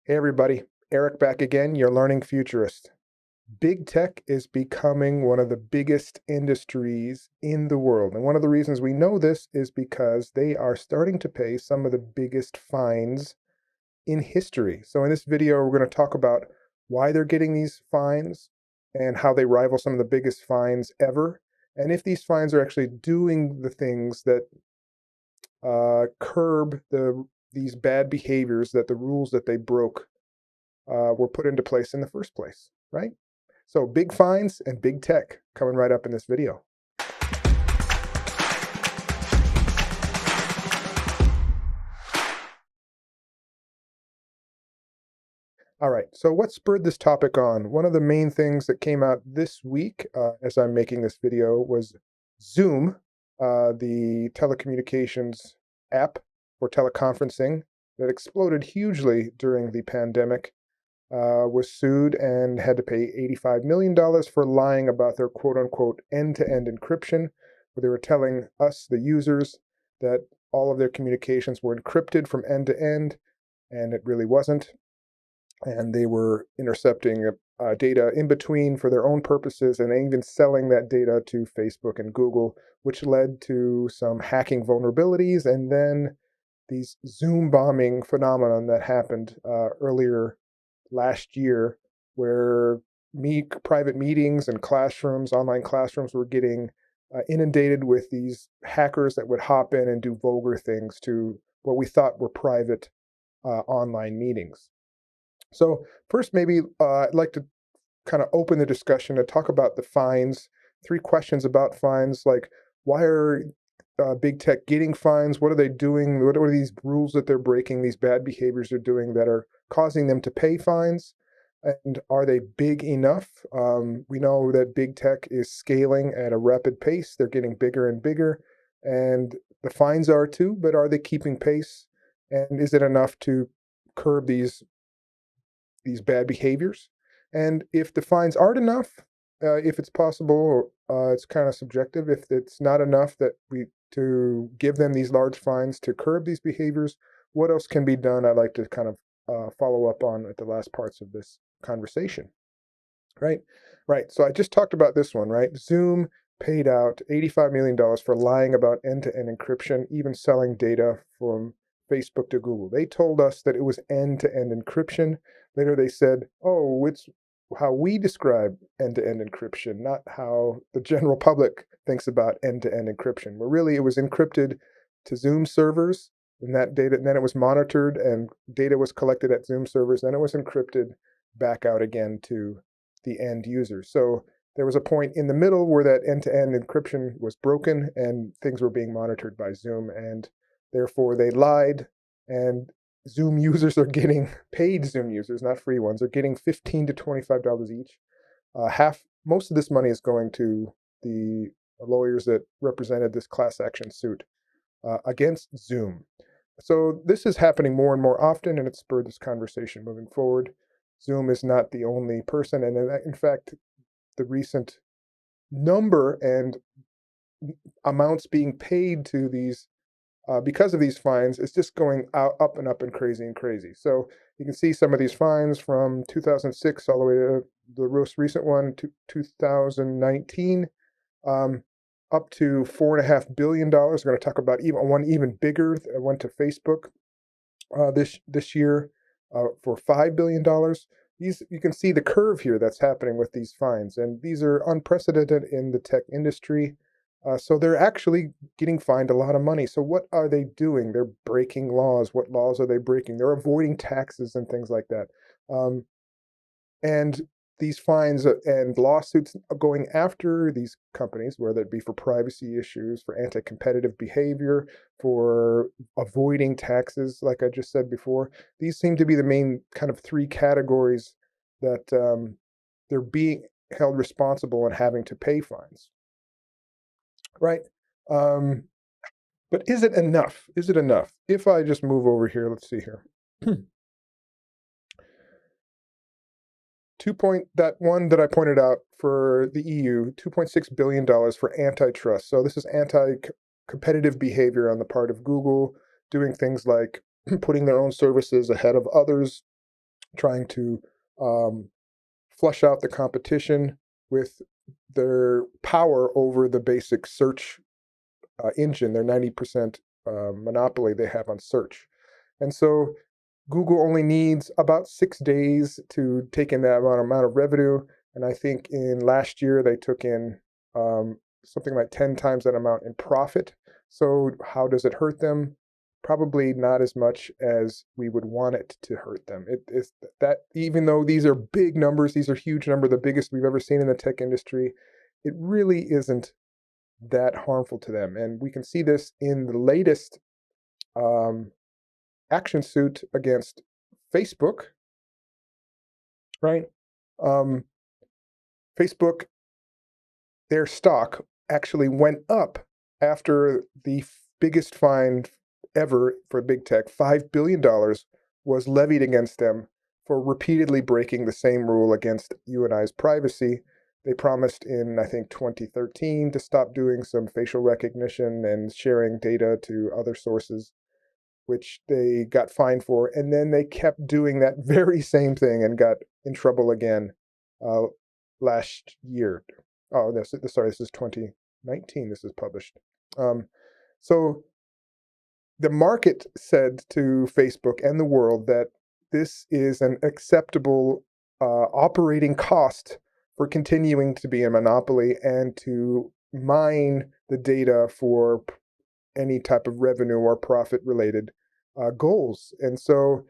Hey everybody, Eric back again, your learning futurist. Big tech is becoming one of the biggest industries in the world. And one of the reasons we know this is because they are starting to pay some of the biggest fines in history. So in this video, we're going to talk about why they're getting these fines and how they rival some of the biggest fines ever. And if these fines are actually doing the things that curb these bad behaviors, that the rules that they broke were put into place in the first place, right? So big fines and big tech coming right up in this video. All right, so what spurred this topic on? One of the main things that came out this week as I'm making this video was Zoom, the telecommunications app for teleconferencing that exploded hugely during the pandemic. Was sued and had to pay $85 million for lying about their quote unquote end-to-end encryption, where they were telling us, the users, that all of their communications were encrypted from end to end, and it really wasn't. And they were intercepting data in between for their own purposes, and even selling that data to Facebook and Google, which led to some hacking vulnerabilities and then these Zoom bombing phenomenon that happened earlier last year, where private meetings and classrooms, online classrooms, were getting inundated with these hackers that would hop in and do vulgar things to what we thought were private online meetings. So first, maybe I'd like to kind of open the discussion and talk about the fines. 3 questions about fines, like why are big tech getting fines? What are they doing? What are these rules that they're breaking, these bad behaviors they're doing that are causing them to pay fines? And are they big enough? We know that big tech is scaling at a rapid pace. They're getting bigger and bigger, and the fines are too, but are they keeping pace? And is it enough to curb these bad behaviors? And if the fines aren't enough, if it's possible, it's kind of subjective. If it's not enough to give them these large fines to curb these behaviors, what else can be done? I'd like to kind of follow up on at the last parts of this conversation. Right. So I just talked about this one, right? Zoom paid out $85 million for lying about end-to-end encryption, even selling data from Facebook to Google. They told us that it was end-to-end encryption. Later they said, oh, it's how we describe end-to-end encryption, not how the general public thinks about end-to-end encryption. Where really it was encrypted to Zoom servers, and that data, and then it was monitored and data was collected at Zoom servers, then it was encrypted back out again to the end user. So there was a point in the middle where that end-to-end encryption was broken and things were being monitored by Zoom, and therefore they lied, and Zoom users are getting, paid Zoom users, not free ones, are getting $15 to $25 each. Most of this money is going to the lawyers that represented this class action suit against Zoom. So this is happening more and more often, and it spurred this conversation moving forward. Zoom is not the only person, and in fact, the recent number and amounts being paid to these because of these fines is just going up and up and crazy. So you can see some of these fines from 2006 all the way to the most recent one, 2019, up to $4.5 billion. We're going to talk about even bigger, one to Facebook this year for $5 billion. You can see the curve here that's happening with these fines, and these are unprecedented in the tech industry. So they're actually getting fined a lot of money. So what are they doing? They're breaking laws. What laws are they breaking? They're avoiding taxes and things like that. And these fines and lawsuits going after these companies, whether it be for privacy issues, for anti-competitive behavior, for avoiding taxes, like I just said before, these seem to be the main kind of 3 categories that they're being held responsible and having to pay fines. Right. But is it enough? Is it enough? If I just move over here, let's see here. That one that I pointed out for the EU, $2.6 billion for antitrust. So this is anti-competitive behavior on the part of Google, doing things like putting their own services ahead of others, trying to flush out the competition with their power over the basic search engine, their 90% monopoly they have on search. And so Google only needs about 6 days to take in that amount of revenue. And I think in last year, they took in something like 10 times that amount in profit. So how does it hurt them? Probably not as much as we would want it to hurt them. It is that even though these are big numbers, these are huge numbers, the biggest we've ever seen in the tech industry, it really isn't that harmful to them. And we can see this in the latest action suit against Facebook, right? Facebook, their stock actually went up after the biggest fine ever for big tech, $5 billion, was levied against them for repeatedly breaking the same rule against you and I's privacy. They promised in, I think, 2013 to stop doing some facial recognition and sharing data to other sources, which they got fined for. And then they kept doing that very same thing and got in trouble again last year. Oh, sorry, this is 2019. This is published. So the market said to Facebook and the world that this is an acceptable operating cost for continuing to be a monopoly and to mine the data for any type of revenue or profit related goals. And so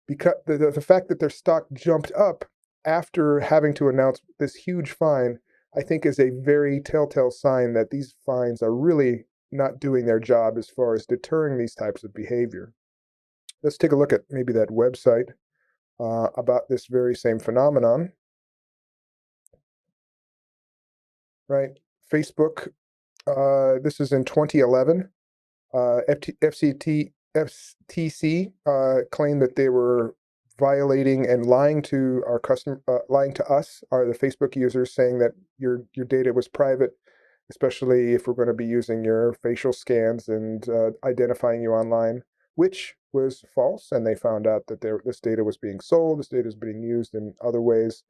because the fact that their stock jumped up after having to announce this huge fine, I think is a very telltale sign that these fines are really not doing their job as far as deterring these types of behavior. Let's take a look at maybe that website about this very same phenomenon. Right, Facebook. This is in 2011. FTC claimed that they were violating and lying to our customer, lying to us, the Facebook users, saying that your data was private, especially if we're going to be using your facial scans and identifying you online, which was false. And they found out that this data was being sold, this data is being used in other ways,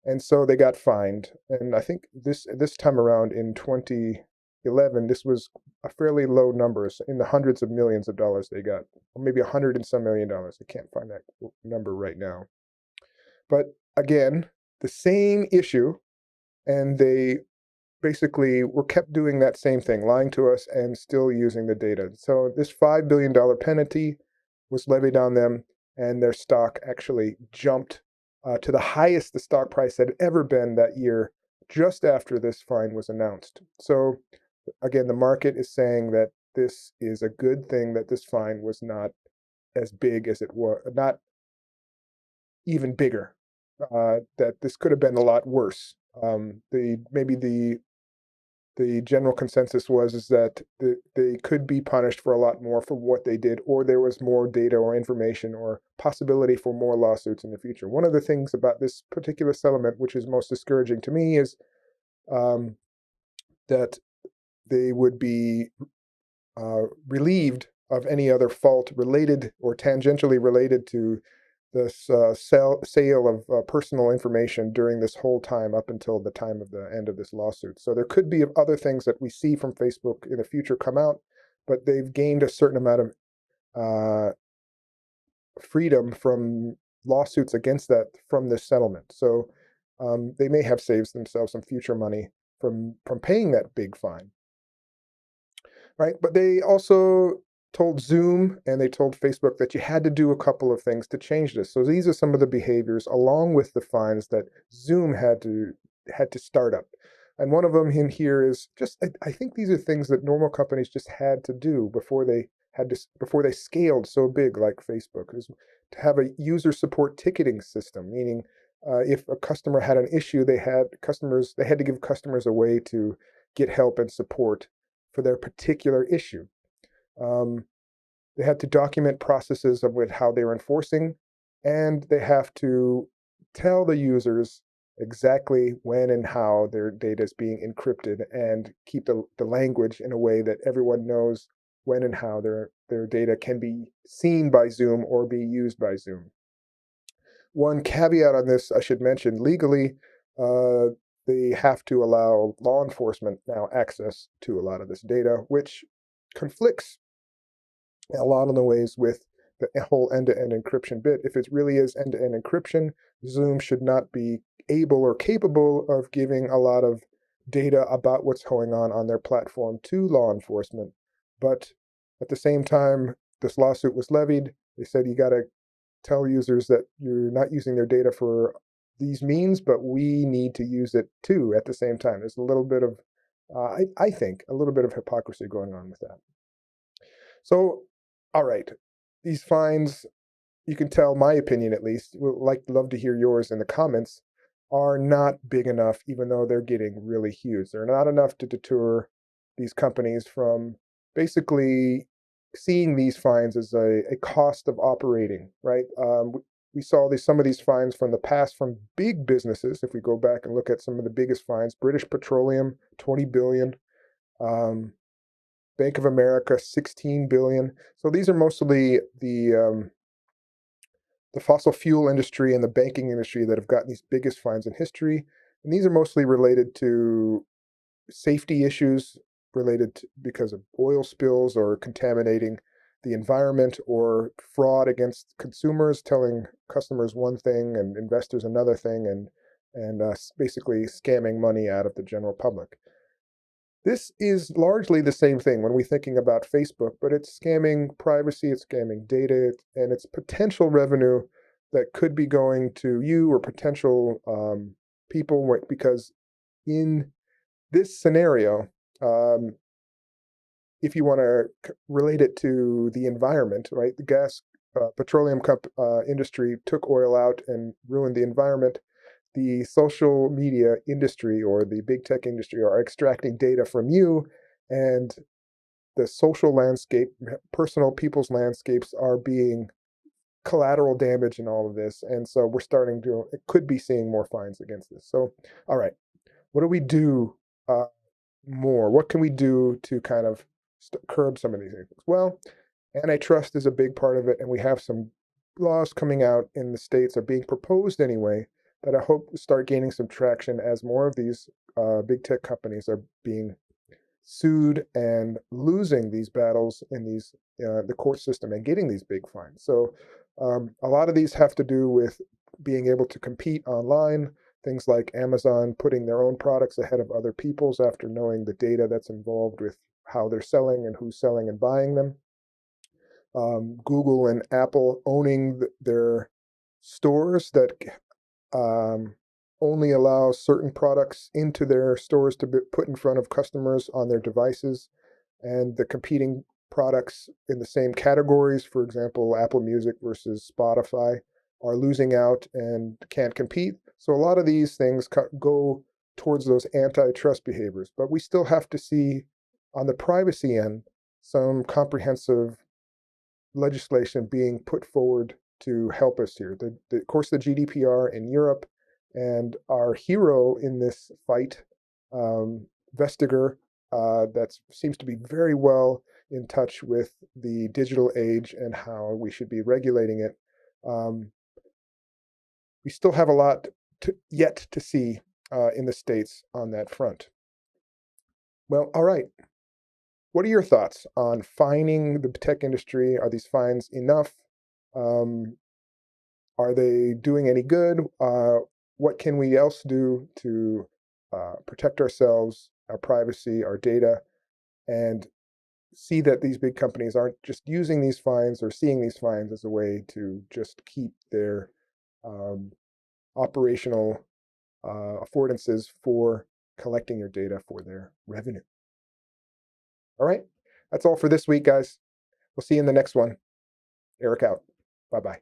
and so they got fined. And I think this time around in 2011, this was a fairly low numbers, in the hundreds of millions of dollars they got, or maybe $100 and some million. I can't find that number right now. But again, the same issue, and they basically were kept doing that same thing, lying to us and still using the data. So this $5 billion penalty was levied on them, and their stock actually jumped to the highest the stock price had ever been that year, just after this fine was announced. So again, the market is saying that this is a good thing, that this fine was not as big as it was, not even bigger, that this could have been a lot worse. Maybe the general consensus is that they could be punished for a lot more for what they did, or there was more data or information or possibility for more lawsuits in the future. One of the things about this particular settlement, which is most discouraging to me, is that they would be relieved of any other fault related or tangentially related to this sale of personal information during this whole time up until the time of the end of this lawsuit. So there could be other things that we see from Facebook in the future come out, but they've gained a certain amount of freedom from lawsuits against that from this settlement. So they may have saved themselves some future money from paying that big fine. Right, but they also told Zoom and they told Facebook that you had to do a couple of things to change this. So these are some of the behaviors, along with the fines, that Zoom had to start up. And one of them in here is just, I think these are things that normal companies just had to do before they scaled so big like Facebook, is to have a user support ticketing system, meaning if a customer had an issue, they had to give customers a way to get help and support for their particular issue. They had to document processes of how they were enforcing, and they have to tell the users exactly when and how their data is being encrypted, and keep the language in a way that everyone knows when and how their data can be seen by Zoom or be used by Zoom. One caveat on this, I should mention, legally, uh, they have to allow law enforcement now access to a lot of this data, which conflicts a lot of the ways with the whole end-to-end encryption bit. If it really is end-to-end encryption, Zoom should not be able or capable of giving a lot of data about what's going on their platform to law enforcement. But at the same time, this lawsuit was levied. They said you got to tell users that you're not using their data for these means, but we need to use it too at the same time. There's a little bit of, I think, a little bit of hypocrisy going on with that. So, all right, these fines, you can tell my opinion at least, love to hear yours in the comments, are not big enough, even though they're getting really huge. They're not enough to deter these companies from basically seeing these fines as a cost of operating, right? We saw some of these fines from the past from big businesses. If we go back and look at some of the biggest fines, British Petroleum, 20 billion. Bank of America, 16 billion. So these are mostly the fossil fuel industry and the banking industry that have gotten these biggest fines in history. And these are mostly related to safety issues because of oil spills or contaminating the environment, or fraud against consumers, telling customers one thing and investors another thing, and basically scamming money out of the general public. This is largely the same thing when we're thinking about Facebook, but it's scamming privacy, it's scamming data, and it's potential revenue that could be going to you or potential people, because in this scenario, if you want to relate it to the environment, right? The petroleum industry took oil out and ruined the environment. The social media industry or the big tech industry are extracting data from you, and the social landscape, people's landscapes are being collateral damage in all of this. And so it could be seeing more fines against this. So, all right, what do we do more? What can we do to kind of curb some of these things? Well, antitrust is a big part of it, and we have some laws coming out in the states, are being proposed anyway, that I hope start gaining some traction as more of these big tech companies are being sued and losing these battles in the court system and getting these big fines. So a lot of these have to do with being able to compete online. Things like Amazon putting their own products ahead of other people's after knowing the data that's involved with how they're selling and who's selling and buying them. Google and Apple owning their stores that only allow certain products into their stores to be put in front of customers on their devices, and the competing products in the same categories, for example, Apple Music versus Spotify, are losing out and can't compete. So a lot of these things go towards those antitrust behaviors, but we still have to see on the privacy end some comprehensive legislation being put forward to help us here. Of course, the GDPR in Europe, and our hero in this fight, Vestager, that seems to be very well in touch with the digital age and how we should be regulating it. We still have a lot yet to see in the States on that front. Well, all right. What are your thoughts on fining the tech industry? Are these fines enough? Are they doing any good? What can we else do to protect ourselves, our privacy, our data, and see that these big companies aren't just using these fines or seeing these fines as a way to just keep their operational affordances for collecting your data for their revenue? All right, that's all for this week, guys. We'll see you in the next one. Eric out. Bye-bye.